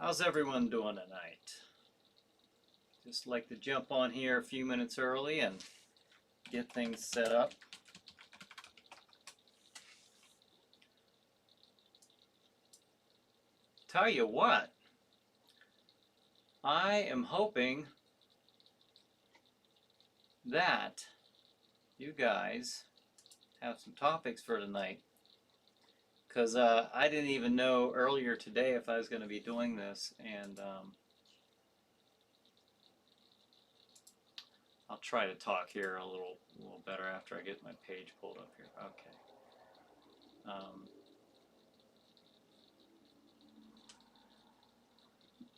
How's everyone doing tonight? Just like to jump on here a few minutes early and get things set up. Tell you what, I am hoping that you guys have some topics for tonight. Because I didn't even know earlier today if I was going to be doing this, and I'll try to talk here a little better after I get my page pulled up here. Okay. Let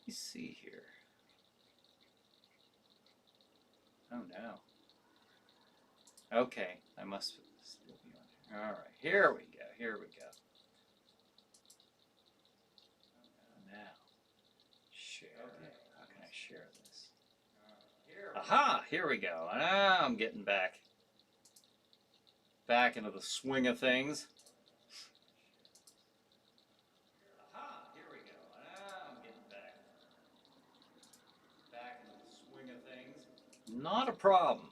me see here. Oh no. Okay, I must still be on here. All right, here we go. Here we go. Now, share. Okay. How can I share this? Aha! Here we go. Now I'm getting back into the swing of things. Aha! Here we go. Now I'm getting back into the swing of things. Not a problem.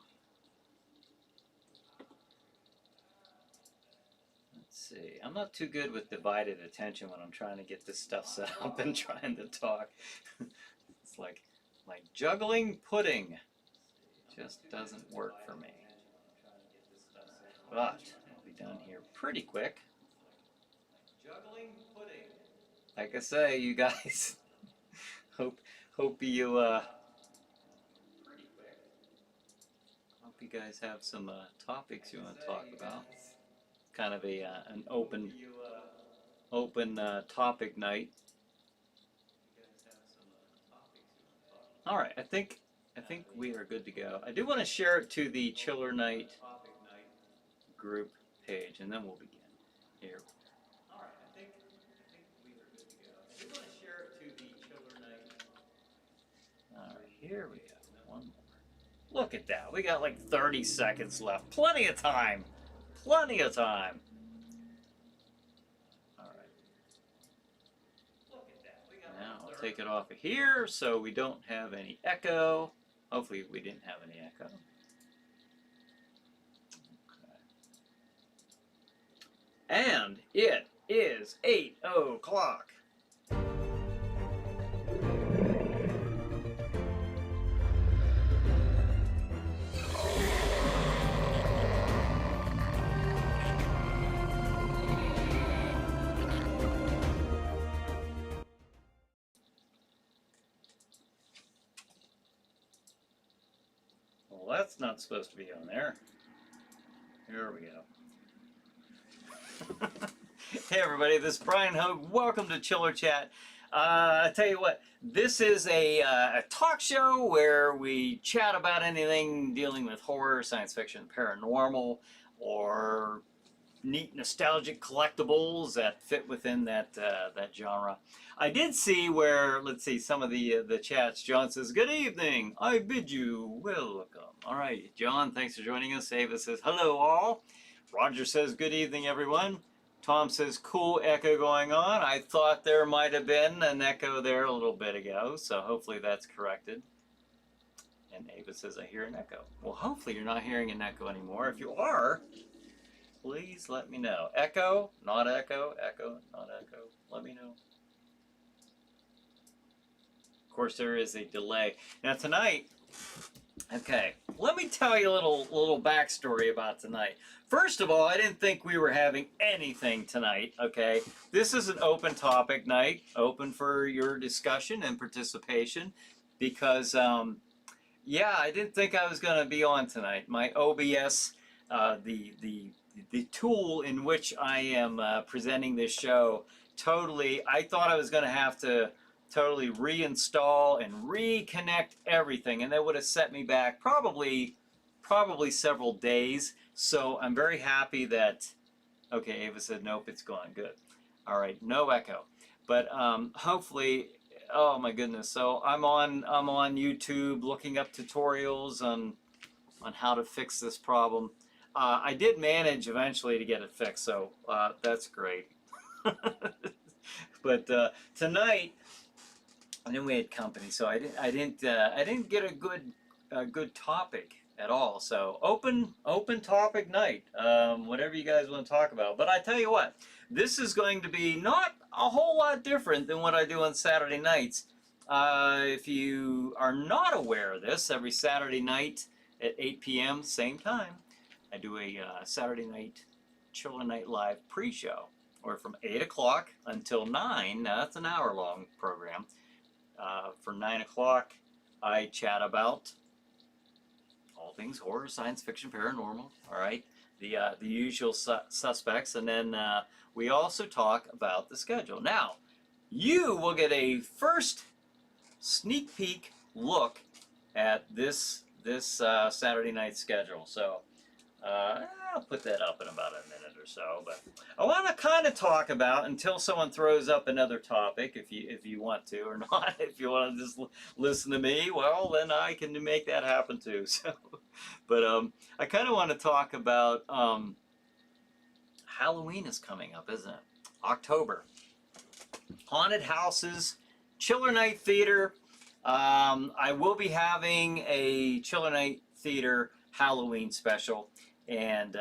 Let's see. I'm not too good with divided attention when I'm trying to get this stuff set up and trying to talk. It's like juggling pudding. Just doesn't work for me. But I'll be done here pretty quick. Juggling pudding. Like I say, you guys, hope you hope you guys have some topics you want to talk about. Kind of a an open topic night. All right, I think we are good to go. I do want to share it to the Chiller Night group page, and then we'll begin. Here. All right, I think we are good to go. I do want to share it to the Chiller Night. All right, here we go. One more. Look at that. We got like 30 seconds left. Plenty of time. Plenty of time. All right. Look at that. We got now I'll take it off of here so we don't have any echo. Hopefully we didn't have any echo. Okay. And it is 8 o'clock. Well, that's not supposed to be on there. Here we go. Hey everybody, this is Brian Hogue. Welcome to Chiller Chat. I tell you what, this is a talk show where we chat about anything dealing with horror, science fiction, paranormal, or neat nostalgic collectibles that fit within that that genre. I did see where, let's see, some of the chats. John says, "Good evening. I bid you welcome." All right, John, thanks for joining us. Ava says, "Hello all." Roger says, "Good evening, everyone." Tom says, "Cool echo going on." I thought there might have been an echo there a little bit ago, so hopefully that's corrected. And Ava says, "I hear an echo." Well, hopefully you're not hearing an echo anymore. If you are, please let me know. Echo, not echo, echo, not echo. Let me know. Of course, there is a delay. Now tonight, okay, let me tell you a little backstory about tonight. First of all, I didn't think we were having anything tonight, okay? This is an open topic night, open for your discussion and participation, because, yeah, I didn't think I was going to be on tonight. My OBS, the tool in which I am presenting this show, I thought I was going to have to totally reinstall and reconnect everything, and that would have set me back probably several days. So I'm very happy that, okay, Ava said nope, it's gone. Good. All right, no echo. But hopefully, oh my goodness. So I'm on YouTube looking up tutorials on how to fix this problem. I did manage eventually to get it fixed, so that's great. But tonight, and then we had company, so I didn't get a good topic at all. So open topic night, whatever you guys want to talk about. But I tell you what, this is going to be not a whole lot different than what I do on Saturday nights. If you are not aware of this, every Saturday night at 8 p.m. same time, I do a Saturday night Chiller Night Live pre-show, or from 8 o'clock until 9. Now that's an hour-long program. For 9 o'clock, I chat about all things horror, science fiction, paranormal. All right, the usual suspects, and then we also talk about the schedule. Now, you will get a first sneak peek look at this Saturday night schedule. So I'll put that up in about a minute or so. But I want to kind of talk about, until someone throws up another topic, if you want to or not. If you want to just listen to me, well, then I can make that happen too. So, but I kind of want to talk about Halloween is coming up, isn't it? October. Haunted houses, Chiller Night Theater. I will be having a Chiller Night Theater Halloween special, and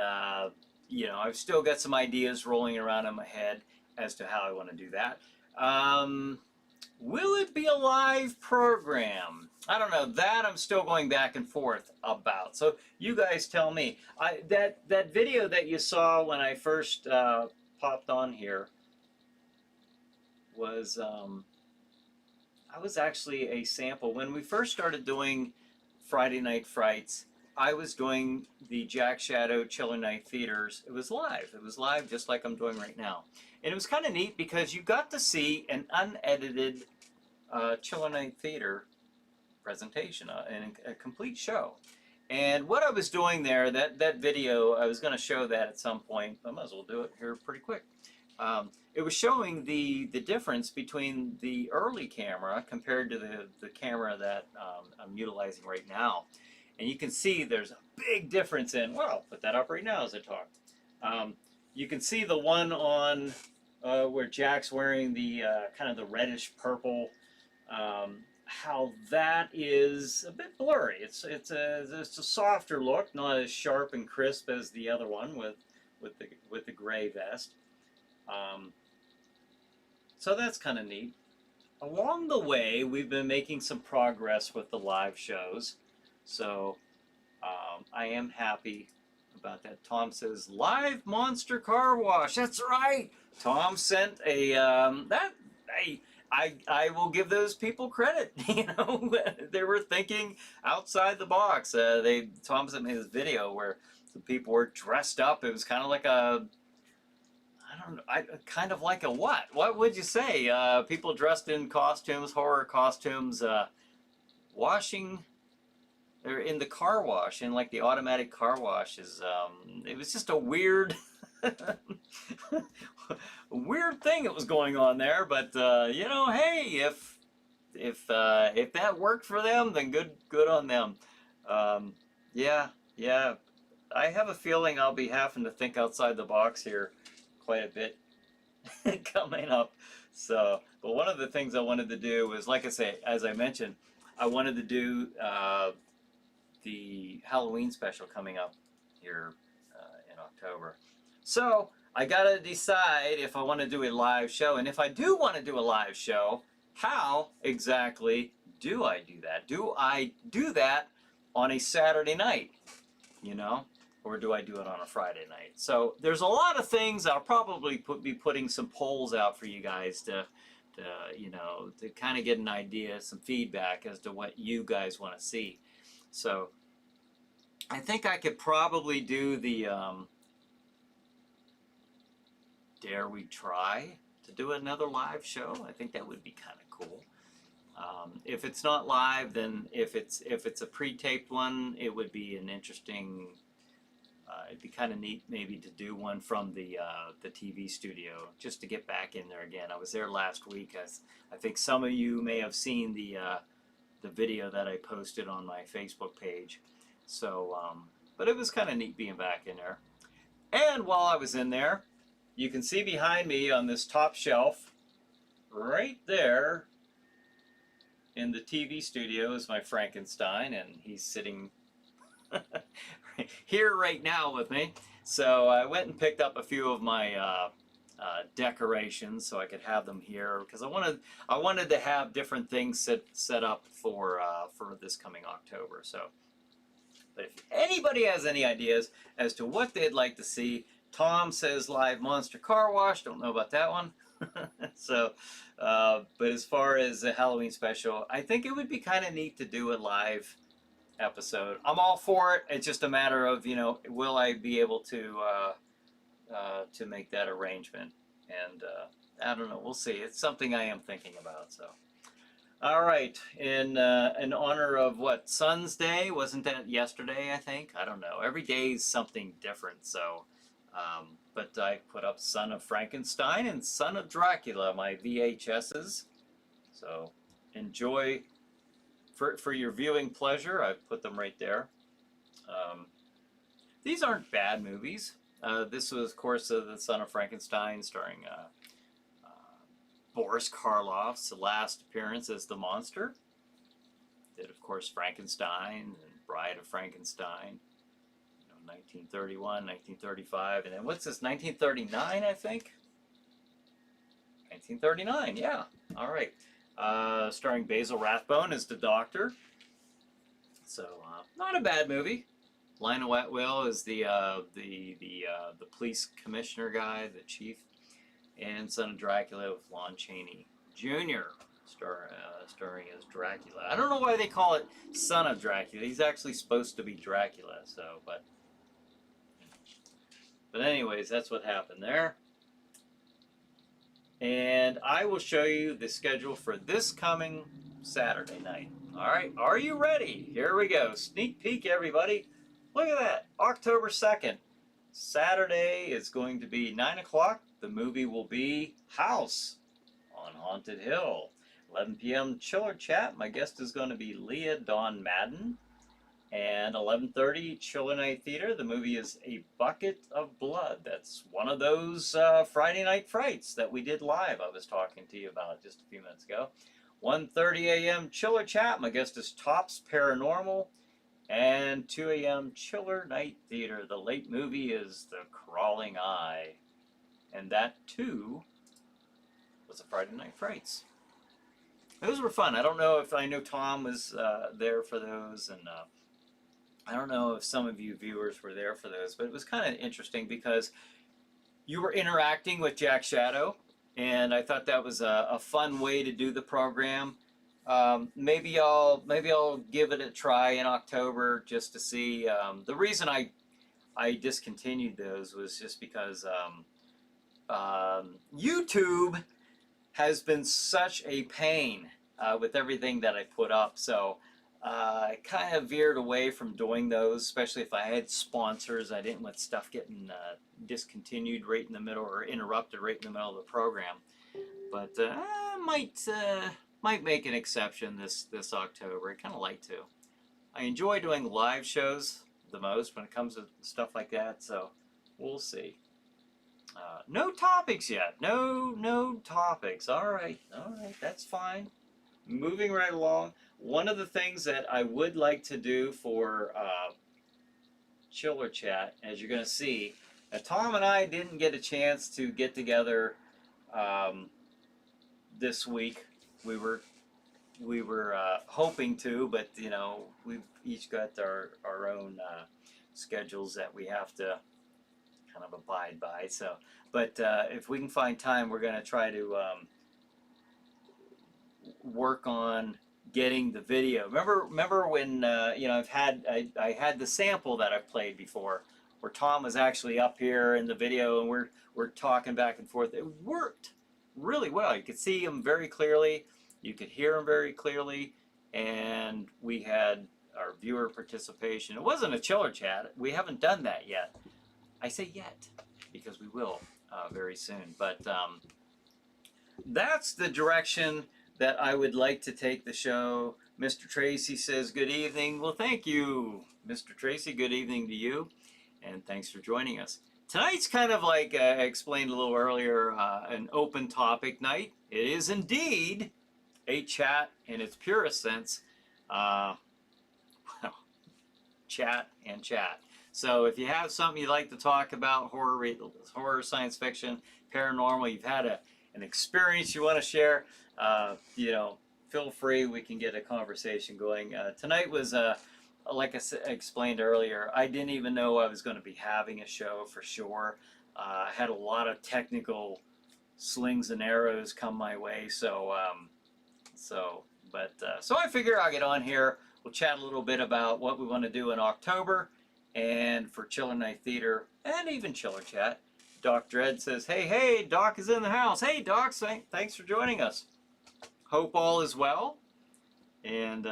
you know, I've still got some ideas rolling around in my head as to how I want to do that. Will it be a live program? I don't know. That I'm still going back and forth about. So you guys tell me. That video that you saw when I first popped on here was I was actually a sample. When we first started doing Friday Night Frights, I was doing the Jack Shadow Chiller Night Theaters. It was live. It was live just like I'm doing right now. And it was kind of neat because you got to see an unedited Chiller Night Theater presentation and a complete show. And what I was doing there, that video, I was going to show that at some point. I might as well do it here pretty quick. It was showing the difference between the early camera compared to the camera that I'm utilizing right now. And you can see there's a big difference in, well, I'll put that up right now as I talk. You can see the one on where Jack's wearing the kind of the reddish purple, how that is a bit blurry. It's a softer look, not as sharp and crisp as the other one with the gray vest. So that's kind of neat. Along the way, we've been making some progress with the live shows. So I am happy about that. Tom says, live Monster Car Wash. That's right. Tom sent a, I will give those people credit. You know, they were thinking outside the box. Tom sent me this video where some people were dressed up. It was kind of like a, I don't know, kind of like a what? What would you say? People dressed in costumes, horror costumes, washing. They're in the car wash, in like the automatic car washes. It was just a weird, weird thing that was going on there. But you know, hey, if that worked for them, then good on them. Yeah. I have a feeling I'll be having to think outside the box here quite a bit coming up. So, but one of the things I wanted to do was, like I say, as I mentioned, I wanted to do the Halloween special coming up here in October. So I gotta decide if I want to do a live show, and if I do want to do a live show, how exactly do I do that? Do I do that on a Saturday night, you know, or do I do it on a Friday night? So there's a lot of things. I'll probably be putting some polls out for you guys to you know, to kind of get an idea, some feedback as to what you guys want to see. So I think I could probably do the Dare We Try to do another live show? I think that would be kind of cool. If it's not live, then if it's a pre-taped one, it would be an interesting. It'd be kind of neat maybe to do one from the TV studio, just to get back in there again. I was there last week. I think some of you may have seen the video that I posted on my Facebook page. So, but it was kind of neat being back in there. And while I was in there, you can see behind me on this top shelf, right there, in the TV studio is my Frankenstein, and he's sitting here right now with me. So I went and picked up a few of my decorations so I could have them here, because I wanted to have different things set up for this coming October. So, but if anybody has any ideas as to what they'd like to see, Tom says live monster car wash. Don't know about that one. So, but as far as a Halloween special, I think it would be kind of neat to do a live episode. I'm all for it. It's just a matter of, will I be able to make that arrangement? And I don't know. We'll see. It's something I am thinking about. So, all right. In honor of what, Sun's Day? Wasn't that yesterday? I think. I don't know. Every day is something different. So, but I put up Son of Frankenstein and Son of Dracula, my VHSs. So enjoy. For your viewing pleasure, I've put them right there. These aren't bad movies. This was, of course, The Son of Frankenstein, starring Boris Karloff's last appearance as the monster. Did, of course, Frankenstein and Bride of Frankenstein. 1931, 1935, and then what's this, 1939, I think? 1939, yeah. All right. Starring Basil Rathbone as the Doctor. So, not a bad movie. Lionel Atwill is the police commissioner guy, the chief, and Son of Dracula with Lon Chaney Jr. Starring as Dracula. I don't know why they call it Son of Dracula. He's actually supposed to be Dracula. So, but anyways, that's what happened there. And I will show you the schedule for this coming Saturday night. All right, are you ready? Here we go. Sneak peek, everybody. Look at that, October 2nd. Saturday is going to be 9 o'clock. The movie will be House on Haunted Hill. 11 p.m. Chiller Chat. My guest is going to be Leah Dawn Madden. And 11:30 Chiller Night Theater. The movie is A Bucket of Blood. That's one of those Friday Night Frights that we did live. I was talking to you about just a few minutes ago. 1:30 a.m. Chiller Chat. My guest is Tops Paranormal. And 2 a.m. Chiller Night Theater. The late movie is The Crawling Eye. And that, too, was a Friday Night Frights. Those were fun. I know Tom was there for those, and I don't know if some of you viewers were there for those, but it was kind of interesting because you were interacting with Jack Shadow, and I thought that was a fun way to do the program. Maybe I'll give it a try in October just to see. The reason I discontinued those was just because YouTube has been such a pain with everything that I put up. So I kind of veered away from doing those, especially if I had sponsors. I didn't want stuff getting discontinued right in the middle or interrupted right in the middle of the program. But I might make an exception this October. I kind of like to. I enjoy doing live shows the most when it comes to stuff like that. So we'll see. No topics yet. No topics. All right, that's fine. Moving right along. One of the things that I would like to do for Chiller Chat, as you're going to see, Tom and I didn't get a chance to get together this week. We were hoping to, but we've each got our own schedules that we have to kind of abide by. So, but if we can find time, we're going to try to work on getting the video. Remember when I had the sample that I've played before, where Tom was actually up here in the video, and we're talking back and forth. It worked really well. You could see him very clearly, you could hear him very clearly, and we had our viewer participation. It wasn't a Chiller Chat. We haven't done that yet. I say yet because we will very soon. But that's the direction that I would like to take the show. Mr. Tracy says good evening. Well, thank you, Mr. Tracy. Good evening to you, and thanks for joining us. Tonight's kind of like I explained a little earlier, an open topic night. It is indeed a chat in its purest sense. Well, chat and chat. So if you have something you'd like to talk about, horror, science fiction, paranormal, you've had an experience you want to share, feel free. We can get a conversation going. Tonight was, like I explained earlier, I didn't even know I was going to be having a show for sure. I had a lot of technical slings and arrows come my way, so I figure I'll get on here. We'll chat a little bit about what we want to do in October, and for Chiller Night Theater and even Chiller Chat. Doc Dread says, hey, Doc is in the house. Hey, Doc, thanks for joining us. Hope all is well. And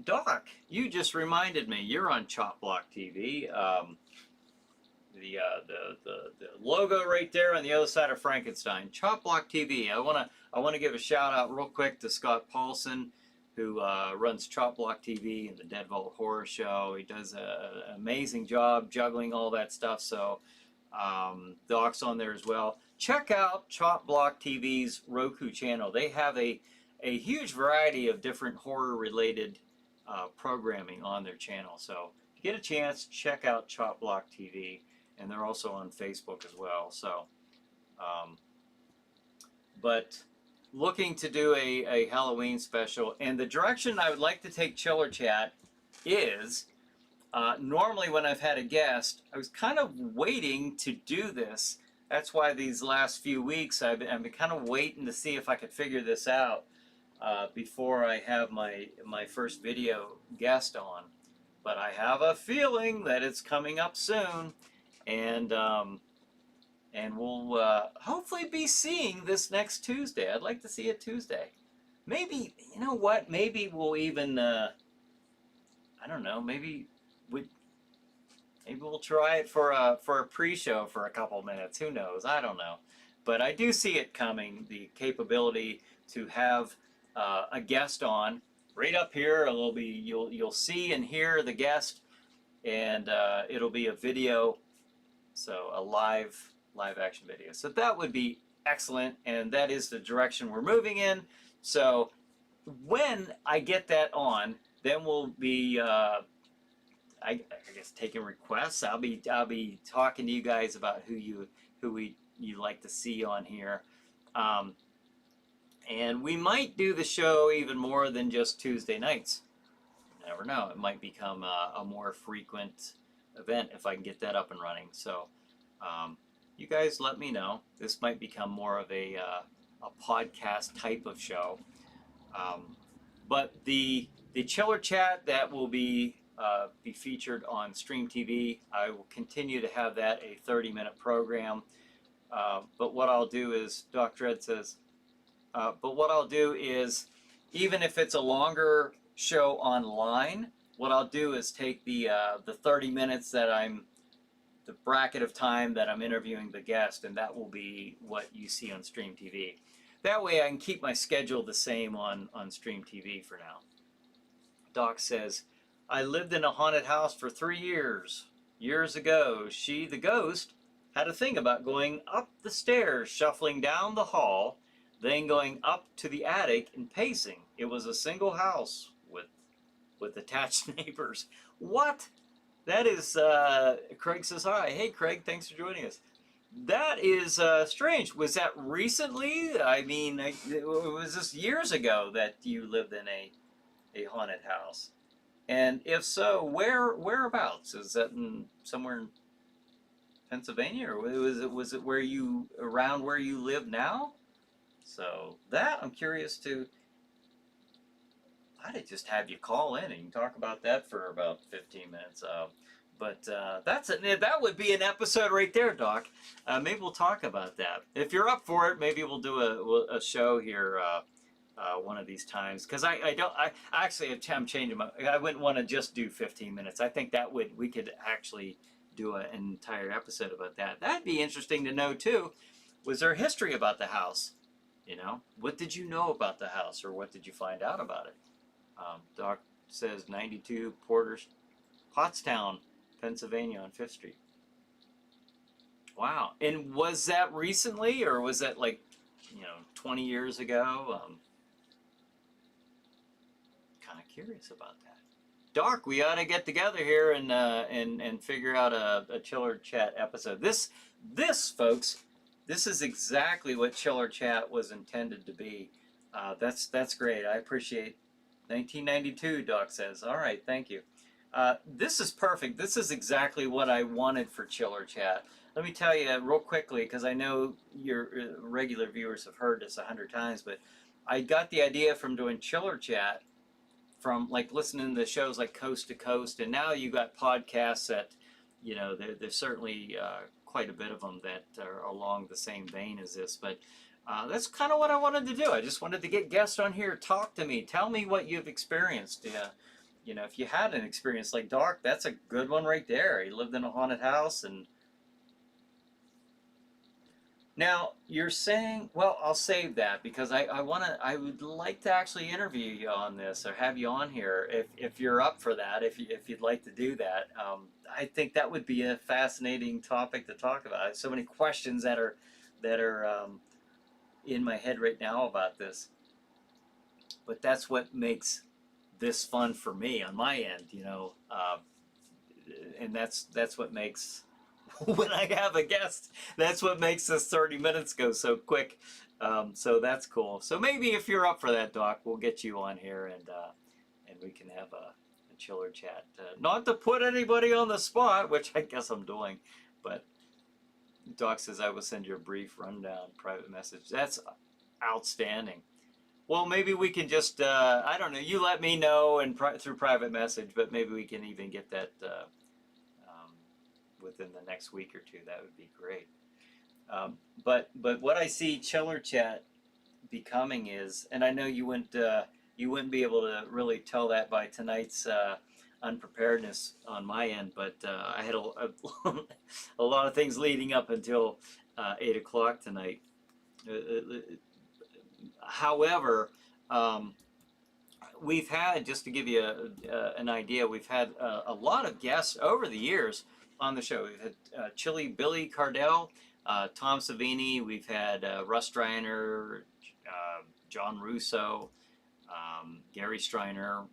Doc, you just reminded me, you're on Chop Block TV. The logo right there on the other side of Frankenstein, Chop Block TV. I want to give a shout out real quick to Scott Paulson, who runs Chop Block TV and the Dead Vault Horror Show. He does an amazing job juggling all that stuff. So Doc's on there as well. Check out Chop Block TV's Roku channel. They have a huge variety of different horror related programming on their channel. So if you get a chance, check out Chop Block TV. And they're also on Facebook as well. So, but looking to do a Halloween special. And the direction I would like to take Chiller Chat is, normally when I've had a guest, I was kind of waiting to do this. That's why these last few weeks I've been kind of waiting to see if I could figure this out before I have my first video guest on. But I have a feeling that it's coming up soon. And we'll hopefully be seeing this next Tuesday. I'd like to see it Tuesday. Maybe, you know what? Maybe we'll even, I don't know. Maybe we'll try it for a pre-show for a couple minutes. Who knows? I don't know. But I do see it coming. The capability to have a guest on right up here. You'll see and hear the guest, and it'll be a video. So a live action video. So that would be excellent, and that is the direction we're moving in. So when I get that on, then we'll be I guess taking requests. I'll be talking to you guys about who you like to see on here. And we might do the show even more than just Tuesday nights. You never know. It might become a more frequent event if I can get that up and running. So you guys let me know. This might become more of a podcast type of show. But the Chiller Chat that will be featured on Stream TV, I will continue to have that a 30-minute program. But what I'll do is, Doc Dread says, but what I'll do is, even if it's a longer show online, what I'll do is take the 30 minutes the bracket of time that I'm interviewing the guest, and that will be what you see on Stream TV. That way I can keep my schedule the same on Stream TV for now. Doc says, I lived in a haunted house for 3 years. Years ago, she, the ghost, had a thing about going up the stairs, shuffling down the hall, then going up to the attic and pacing. It was a single house with attached neighbors. What? That is, Craig says hi. Hey, Craig, thanks for joining us. That is strange. Was that recently? I mean, was this years ago that you lived in a haunted house? And if so, whereabouts? Is that somewhere in Pennsylvania, or was it around where you live now? So that I'm curious to. I'd just have you call in and you can talk about that for about 15 minutes. But that would be an episode right there, Doc. Maybe we'll talk about that. If you're up for it, maybe we'll do a show here one of these times. Because I'm changing my. I wouldn't want to just do 15 minutes. I think we could actually do an entire episode about that. That'd be interesting to know too. Was there history about the house? You know, what did you know about the house, or what did you find out about it? Doc says 92 Pottstown, Pennsylvania on 5th Street. Wow. And was that recently, or was that like 20 years ago. Kind of curious about that. Doc, we ought to get together here and figure out a Chiller Chat episode. This, folks, this is exactly what Chiller Chat was intended to be. That's great. I appreciate 1992, Doc says. All right, thank you. This is perfect. This is exactly what I wanted for Chiller Chat. Let me tell you real quickly, because I know your regular viewers have heard this 100 times, but I got the idea from doing Chiller Chat from like listening to shows like Coast to Coast, and now you got podcasts that, there's certainly quite a bit of them that are along the same vein as this, but that's kind of what I wanted to do. I just wanted to get guests on here, talk to me, tell me what you've experienced. If you had an experience like Doc, that's a good one right there. He lived in a haunted house. And now you're saying, well, I'll save that because I would like to actually interview you on this or have you on here if you're up for that, if you'd like to do that. I think that would be a fascinating topic to talk about. I have so many questions that are in my head right now about this. But that's what makes this fun for me on my end, and that's what makes when I have a guest, that's what makes this 30 minutes go so quick. So that's cool. So maybe if you're up for that, Doc, we'll get you on here and we can have a Chiller Chat. Not to put anybody on the spot, which I guess I'm doing, but Doc says I will send you a brief rundown private message. That's outstanding. Well, maybe we can just, I don't know, you let me know and through private message, but maybe we can even get that within the next week or two. That would be great. But what I see Chiller Chat becoming is, and I know you wouldn't be able to really tell that by tonight's unpreparedness on my end, but I had a lot of things leading up until 8 o'clock tonight. However, we've had, just to give you an idea, we've had a lot of guests over the years on the show. We've had Chili Billy Cardell, Tom Savini, we've had Russ Streiner, John Russo, Gary Streiner,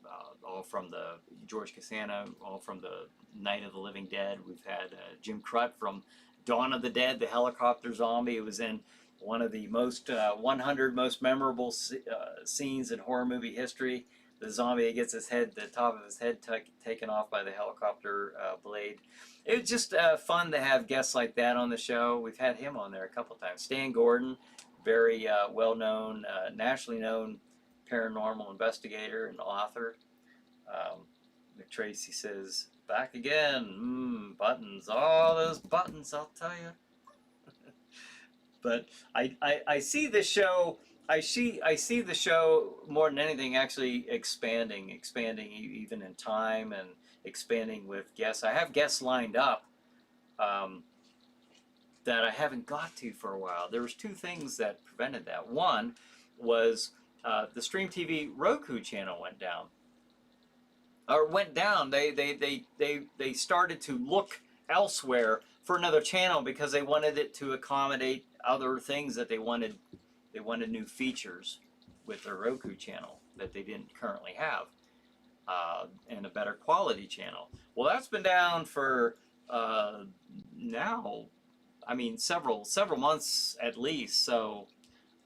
all from the George Costanza, all from the Night of the Living Dead. We've had Jim Crut from Dawn of the Dead, the helicopter zombie. It was in one of the 100 most memorable scenes in horror movie history. The zombie that gets the top of his head taken off by the helicopter blade. It was just fun to have guests like that on the show. We've had him on there a couple times. Stan Gordon, very well-known, nationally known paranormal investigator and author. McTracy says, back again, buttons, all those buttons, I'll tell you. But I see the show. I see the show more than anything actually expanding even in time and expanding with guests. I have guests lined up that I haven't got to for a while. There was two things that prevented that. One was the Stream TV Roku channel went down. They started to look elsewhere for another channel because they wanted it to accommodate other things that they wanted. They wanted new features with their Roku channel that they didn't currently have, and a better quality channel. Well, that's been down for now, I mean, several months at least. So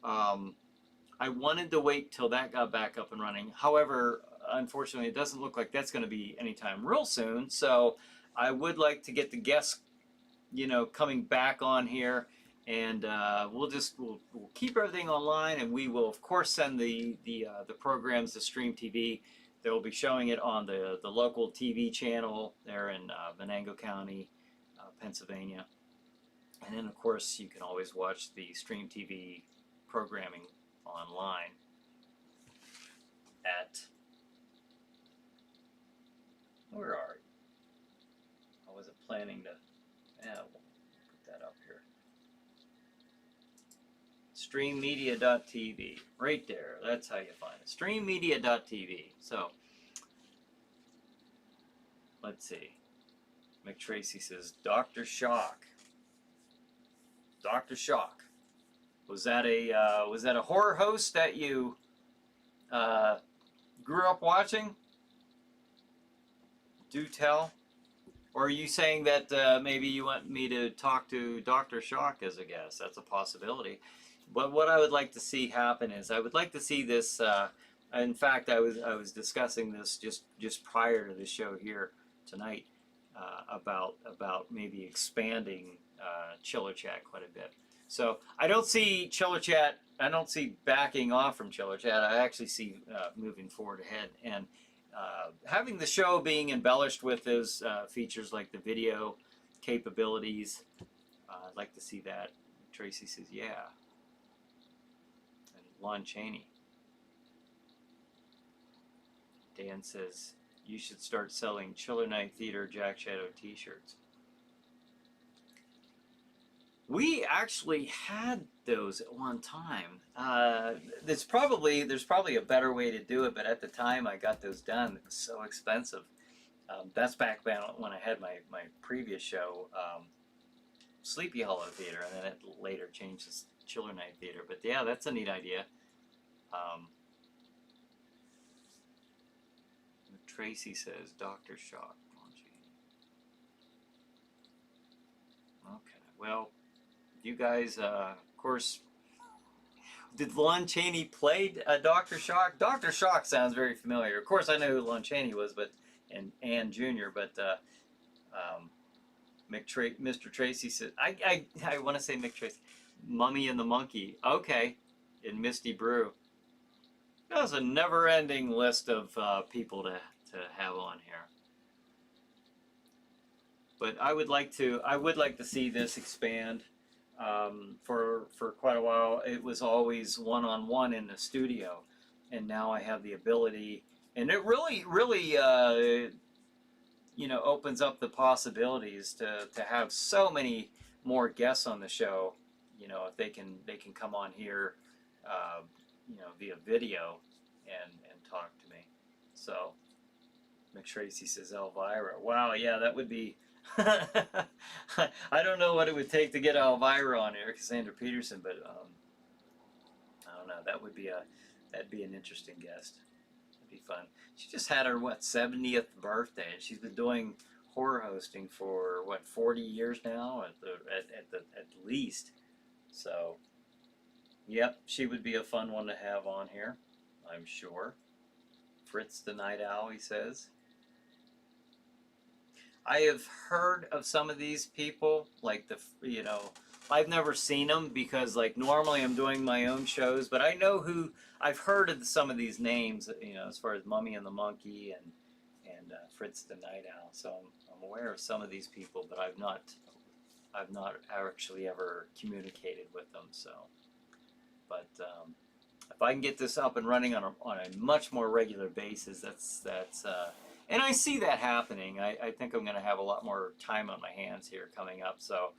I wanted to wait till that got back up and running. However, unfortunately, it doesn't look like that's going to be anytime real soon. So I would like to get the guests, coming back on here, and we'll keep everything online, and we will of course send the programs to Stream TV. They will be showing it on the local TV channel there in Venango County, Pennsylvania, and then of course you can always watch the Stream TV programming online at, where are you? I wasn't planning to, we'll put that up here. Streammedia.tv, right there. That's how you find it. Streammedia.tv. So, let's see. McTracy says, Dr. Shock. Dr. Shock Was that a horror host that you grew up watching? Do tell. Or are you saying that maybe you want me to talk to Dr. Shock as a guest? That's a possibility. But what I would like to see happen is I would like to see this. In fact, I was discussing this just prior to the show here tonight about maybe expanding Chiller Chat quite a bit. So I don't see Chiller Chat. I don't see backing off from Chiller Chat. I actually see moving forward ahead and. Having the show being embellished with those features like the video capabilities, I'd like to see that. Tracy says, yeah. And Lon Chaney. Dan says, you should start selling Chiller Night Theater Jack Shadow t-shirts. We actually had those at one time. There's probably a better way to do it, but at the time I got those done. It was so expensive. That's back when I had my previous show, Sleepy Hollow Theater, and then it later changed to Chiller Night Theater. But yeah, that's a neat idea. Tracy says, Dr. Shock. Okay, well, you guys, of course, did Lon Chaney play Dr. Shock? Dr. Shock sounds very familiar. Of course, I know who Lon Chaney was, and Ann Jr., but Mr. Tracy said, I want to say Mick Tracy, Mummy and the Monkey. Okay, in Misty Brew. That was a never-ending list of people to have on here. But I would like to see this expand. For quite a while, it was always one-on-one in the studio, and now I have the ability, and it really opens up the possibilities to have so many more guests on the show. If they can come on here, via video and talk to me. So McTracy says Elvira. Wow, yeah, that would be. I don't know what it would take to get Elvira on here, Cassandra Peterson, but I don't know. That'd be an interesting guest. It'd be fun. She just had her 70th birthday, and she's been doing horror hosting for 40 years now at least. So, yep, she would be a fun one to have on here, I'm sure. Fritz the Night Owl, he says. I have heard of some of these people, like I've never seen them because normally I'm doing my own shows, but I know I've heard of some of these names, as far as Mummy and the Monkey and Fritz the Night Owl. So I'm aware of some of these people, but I've not actually ever communicated with them. So, but if I can get this up and running on a much more regular basis, that's and I see that happening. I think I'm going to have a lot more time on my hands here coming up. So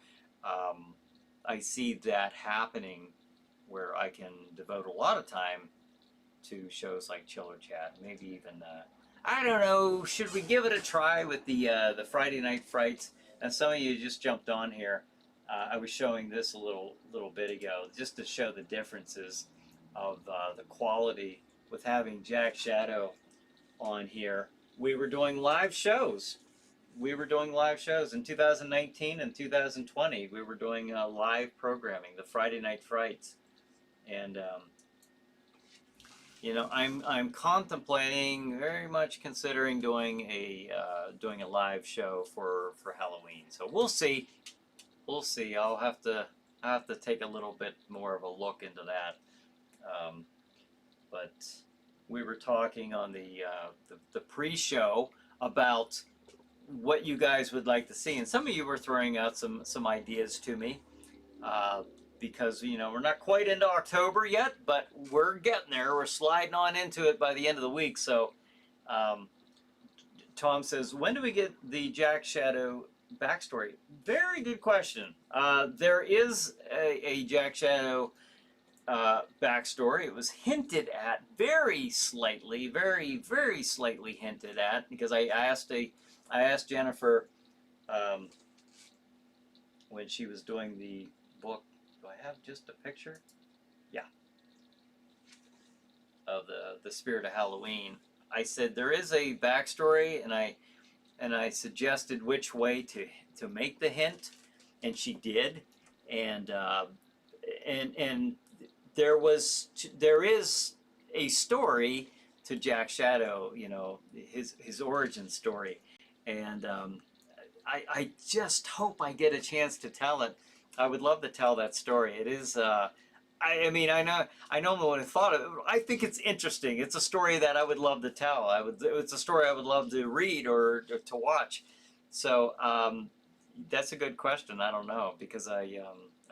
I see that happening where I can devote a lot of time to shows like Chiller Chat. Maybe even, I don't know, should we give it a try with the Friday Night Frights? And some of you just jumped on here. I was showing this a little bit ago just to show the differences of the quality with having Jack Shadow on here. We were doing live shows. In 2019 and 2020. We were doing live programming, the Friday Night Frights, and I'm contemplating, very much considering doing a live show for Halloween. So we'll see. I'll have to take a little bit more of a look into that. But we were talking on the pre-show about what you guys would like to see, and some of you were throwing out some ideas to me, because we're not quite into October yet, but we're getting there. We're sliding on into it by the end of the week. So Tom says, when do we get the Jack Shadow backstory? Very good question. There is a Jack Shadow backstory. It was hinted at very slightly, very, very slightly hinted at, because I asked Jennifer when she was doing the book. Do I have just a picture? yeah, of the Spirit of Halloween. I said there is a backstory, and I suggested which way to make the hint, and she did, and and there is a story to Jack Shadow, you know, his origin story, and I just hope I get a chance to tell it. I would love to tell that story. It is. I mean, I know when I thought of it, I think it's interesting. It's a story that I would love to tell. It's a story I would love to read or to watch. So that's a good question. I don't know, because I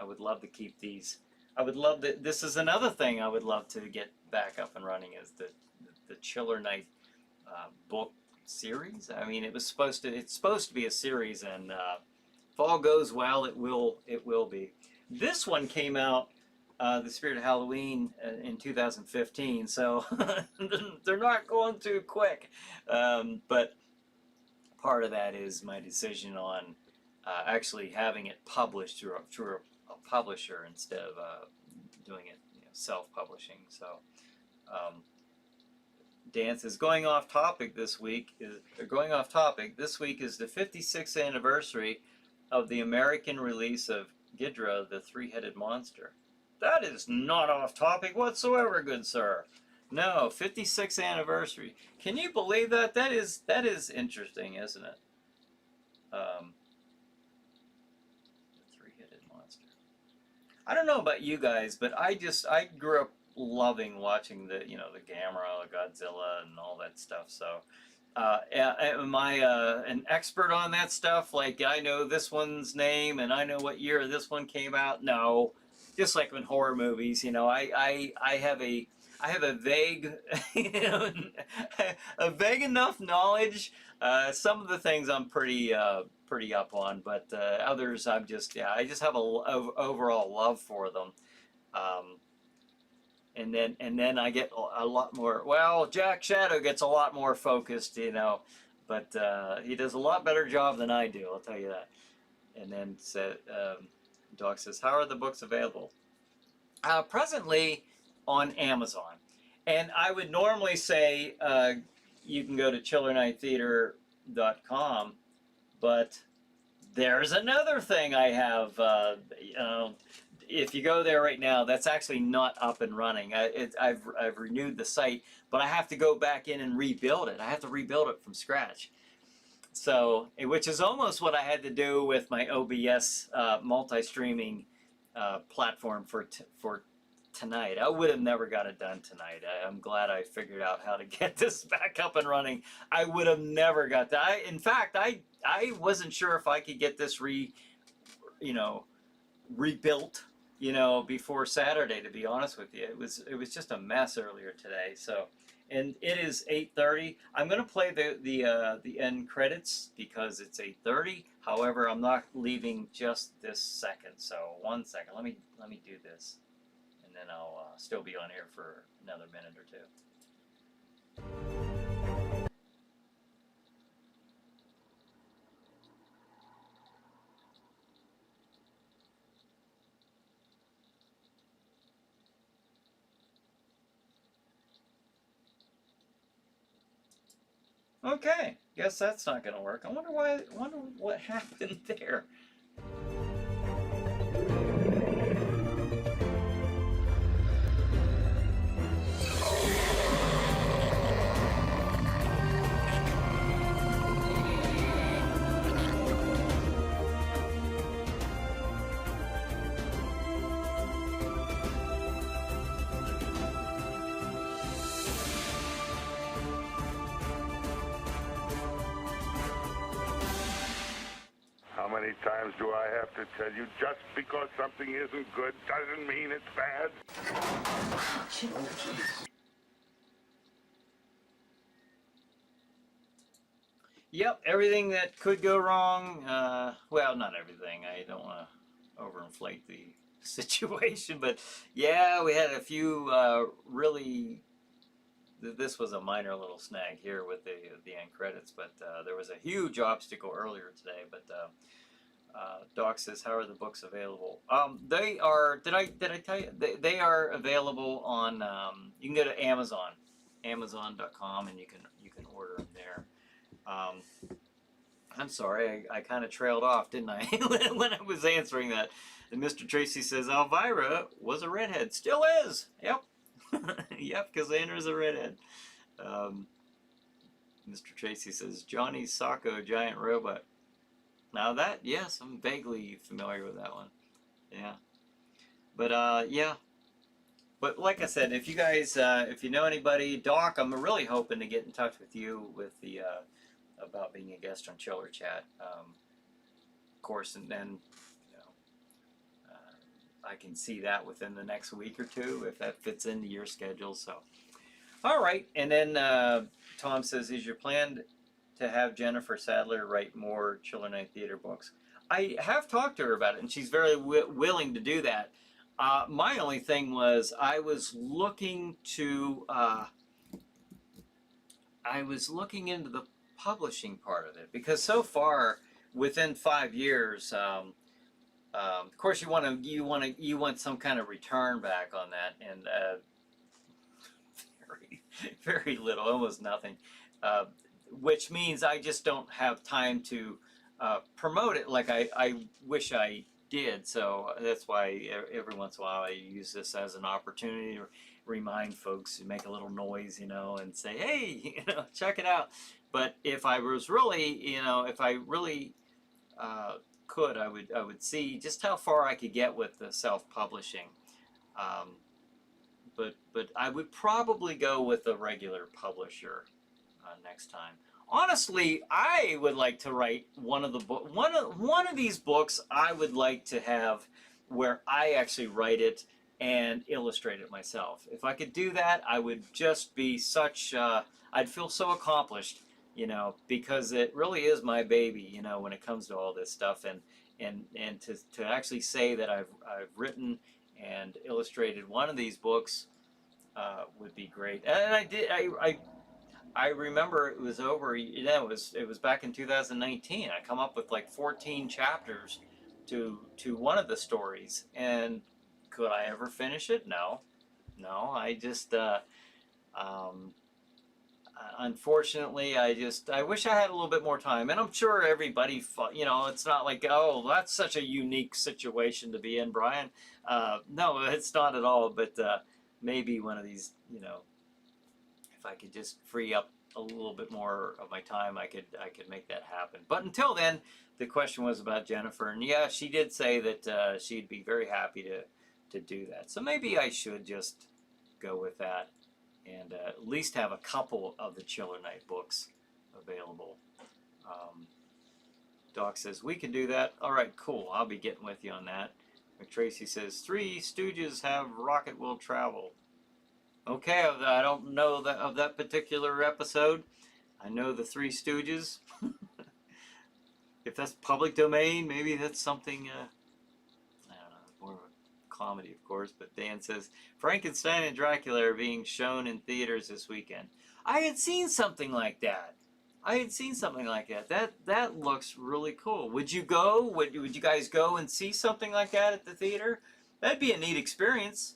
would love to keep these. I would love to. This is another thing I would love to get back up and running, is the Chiller Night book series. I mean, it's supposed to be a series, and if all goes well, it will be. This one came out, The Spirit of Halloween, in 2015, so they're not going too quick. But part of that is my decision on actually having it published through a publisher instead of doing it, you know, self-publishing. So Dance is going off topic this week. This week is the 56th anniversary of the American release of Ghidorah, the Three-Headed Monster. That is not off topic whatsoever, good sir. No, 56th anniversary. Can you believe that? That is interesting, isn't it? The Three-Headed Monster. I don't know about you guys, but I grew up loving watching the Gamera, Godzilla, and all that stuff. So, am I an expert on that stuff? Like, I know this one's name and I know what year this one came out? No, just like in horror movies, I have a vague, a vague enough knowledge. Some of the things I'm pretty up on, but others I just have a overall love for them. And then I get a lot more. Well, Jack Shadow gets a lot more focused, but he does a lot better job than I do. I'll tell you that. And then Doc says, "How are the books available?" Presently on Amazon, and I would normally say you can go to chillernighttheater.com, but there's another thing I have. If you go there right now, that's actually not up and running. I've renewed the site, but I have to go back in and rebuild it. I have to rebuild it from scratch. So, which is almost what I had to do with my OBS multi-streaming platform for tonight. I would have never got it done tonight. I'm glad I figured out how to get this back up and running. I would have never got that. In fact, I wasn't sure if I could get this rebuilt, before Saturday, to be honest with you. It was just a mess earlier today. So, and it is 8:30. I'm going to play the end credits because it's 8:30. However, I'm not leaving just this second. So, 1 second. Let me do this, and then I'll still be on here for another minute or two. Okay, guess that's not going to work. I wonder what happened there. How many times do I have to tell you, just because something isn't good doesn't mean it's bad? Yep, everything that could go wrong. Well, not everything. I don't want to overinflate the situation, but yeah, we had a few really. This was a minor little snag here with the end credits, but there was a huge obstacle earlier today. But Doc says, "How are the books available?" They are. Did I tell you? They are available on. You can go to Amazon, Amazon.com, and you can order them there. I'm sorry, I kind of trailed off, didn't I, when I was answering that? And Mr. Tracy says Elvira was a redhead. Still is. Yep. Yep, Cassandra's a redhead. Mr. Tracy says Johnny Sacco, giant robot. Now that, yes, I'm vaguely familiar with that one. Yeah. But, yeah. But like I said, if you guys, if you know anybody, Doc, I'm really hoping to get in touch with you with the, about being a guest on Chiller Chat. Of course, and then, you know, I can see that within the next week or two if that fits into your schedule. So, all right. And then Tom says, is your plan to have Jennifer Sadler write more Chiller Night Theater books? I have talked to her about it, and she's very willing to do that. My only thing was I was looking into the publishing part of it, because so far within 5 years, of course you want some kind of return back on that, and very little, almost nothing, which means I just don't have time to promote it like I wish I did. So that's why every once in a while I use this as an opportunity to remind folks to make a little noise, you know, and say, hey, you know, check it out. But if I was really, you know, if I really could, I would see just how far I could get with the self-publishing. But I would probably go with a regular publisher next time. Honestly, I would like to write one of these books. I would like to have where I actually write it and illustrate it myself. If I could do that, I would just be such. I'd feel so accomplished, you know, because it really is my baby, you know, when it comes to all this stuff, and to actually say that I've written and illustrated one of these books would be great. And I did. I remember it was over. You know, it was back in 2019. I come up with like 14 chapters to one of the stories, and could I ever finish it? No. I just unfortunately, I wish I had a little bit more time, and I'm sure everybody, you know, it's not like, oh, that's such a unique situation to be in, Brian. No, it's not at all. But maybe one of these, you know, if I could just free up a little bit more of my time, I could make that happen. But until then, the question was about Jennifer, and yeah, she did say that she'd be very happy to do that. So maybe I should just go with that, and at least have a couple of the Chiller Night books available. Doc says, we can do that. All right, cool. I'll be getting with you on that. McTracy says, Three Stooges have Rocket Will Travel. Okay, I don't know of that particular episode. I know the Three Stooges. If that's public domain, maybe that's something, I don't know, more of a comedy, of course. But Dan says, Frankenstein and Dracula are being shown in theaters this weekend. I had seen something like that. That looks really cool. Would you go? Would you guys go and see something like that at the theater? That'd be a neat experience.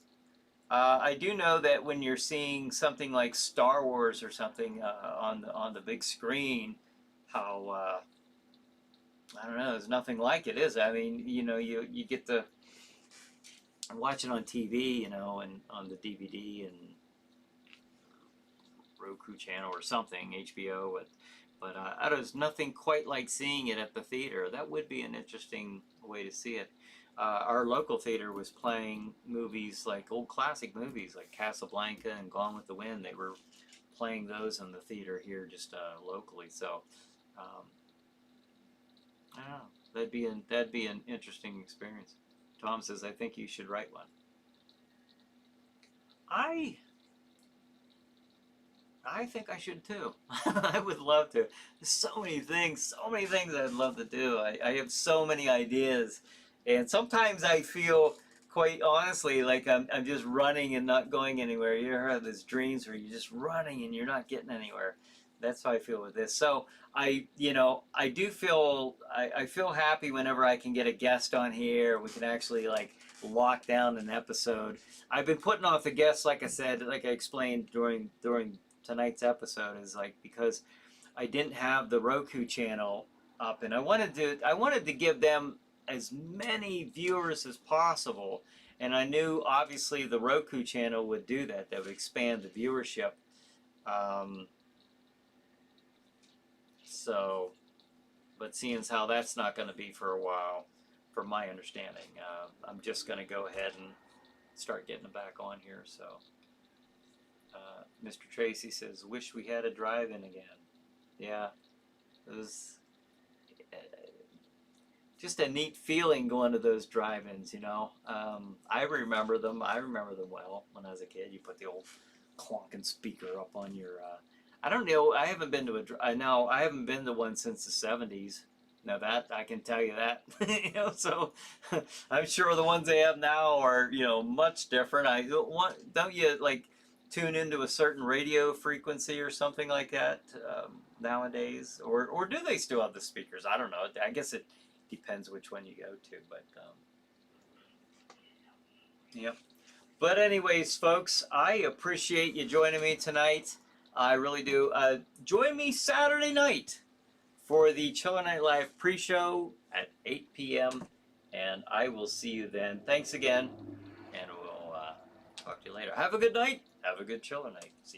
I do know that when you're seeing something like Star Wars or something on the big screen, how I don't know, there's nothing like it, is it? I mean, you know, you get to watch it on TV, you know, and on the DVD and Roku channel or something, HBO, but there's nothing quite like seeing it at the theater. That would be an interesting way to see it. Our local theater was playing movies, like old classic movies like Casablanca and Gone with the Wind. They were playing those in the theater here just locally. So I don't know. That'd be an interesting experience. Tom says, I think you should write one. I think I should too. I would love to. There's so many things I'd love to do. I have so many ideas. And sometimes I feel, quite honestly, like I'm just running and not going anywhere. You ever have these dreams where you're just running and you're not getting anywhere? That's how I feel with this. So I do feel I feel happy whenever I can get a guest on here. We can actually like lock down an episode. I've been putting off the guests, like I said, like I explained during tonight's episode, is like because I didn't have the Roku channel up, and I wanted to give them as many viewers as possible, and I knew obviously the Roku channel would do that. That would expand the viewership. Um, so, but seeing as how that's not going to be for a while, from my understanding, I'm just going to go ahead and start getting them back on here. So, Mr. Tracy says, "Wish we had a drive-in again." Yeah, it was just a neat feeling going to those drive-ins. I remember them. I remember them well when I was a kid. You put the old clonking speaker up on your. I don't know. I haven't been to I haven't been to one since the '70s. Now that I can tell you that. So I'm sure the ones they have now are much different. Don't you like tune into a certain radio frequency or something like that nowadays, or do they still have the speakers? I don't know. I guess it depends which one you go to, but yep. But anyways, folks, I appreciate you joining me tonight. I really do. Join me Saturday night for the Chiller Night Live pre-show at 8 p.m. And I will see you then. Thanks again, and we'll talk to you later. Have a good night. Have a good Chiller Night. See you.